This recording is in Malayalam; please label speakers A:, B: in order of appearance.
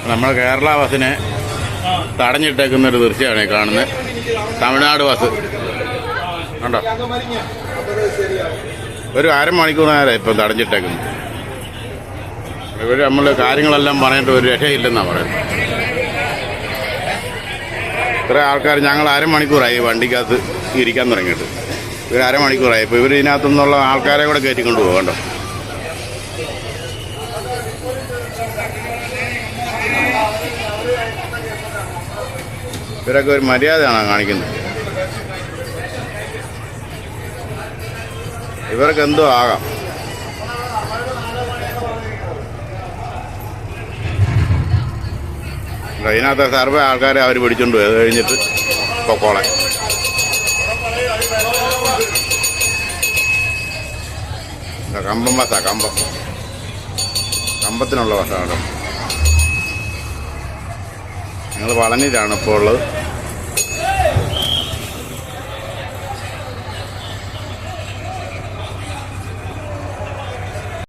A: നമ്മുടെ കേരള ബസ്സിനെ തടഞ്ഞിട്ടേക്കുന്ന ഒരു ദൃശ്യമാണ് ഈ കാണുന്നത്. തമിഴ്നാട് ബസ് കണ്ടോ, ഒരു അരമണിക്കൂർ നേരം ഇപ്പം തടഞ്ഞിട്ടേക്കുന്നു. ഇവർ നമ്മൾ കാര്യങ്ങളെല്ലാം പറഞ്ഞിട്ട് ഒരു രക്ഷയില്ലെന്നാണ് പറയുന്നത്. ഇത്ര ആൾക്കാർ, ഞങ്ങൾ അരമണിക്കൂറായി വണ്ടിക്കകത്ത് ഇരിക്കാൻ തുടങ്ങിയിട്ട്. ഇവർ അരമണിക്കൂറായി. ഇപ്പോൾ ഇവർ ഇതിനകത്തു നിന്നുള്ള ആൾക്കാരെ കൂടെ കയറ്റിക്കൊണ്ട് പോകും. കണ്ടോ, ഇവരൊക്കെ ഒരു മര്യാദയാണ് കാണിക്കുന്നത്. ഇവർക്ക് എന്തോ ആകാം. ഇതിനകത്ത് സർവേ ആൾക്കാരെ അവർ പിടിച്ചോണ്ട് പോയി. അത് കഴിഞ്ഞിട്ട് പൊക്കോളെ. കമ്പം ബസ്സാ, കമ്പത്തിനുള്ള ബസ്സാണ്. ഞങ്ങൾ പളനിയിലാണ് ഇപ്പോൾ ഉള്ളത്.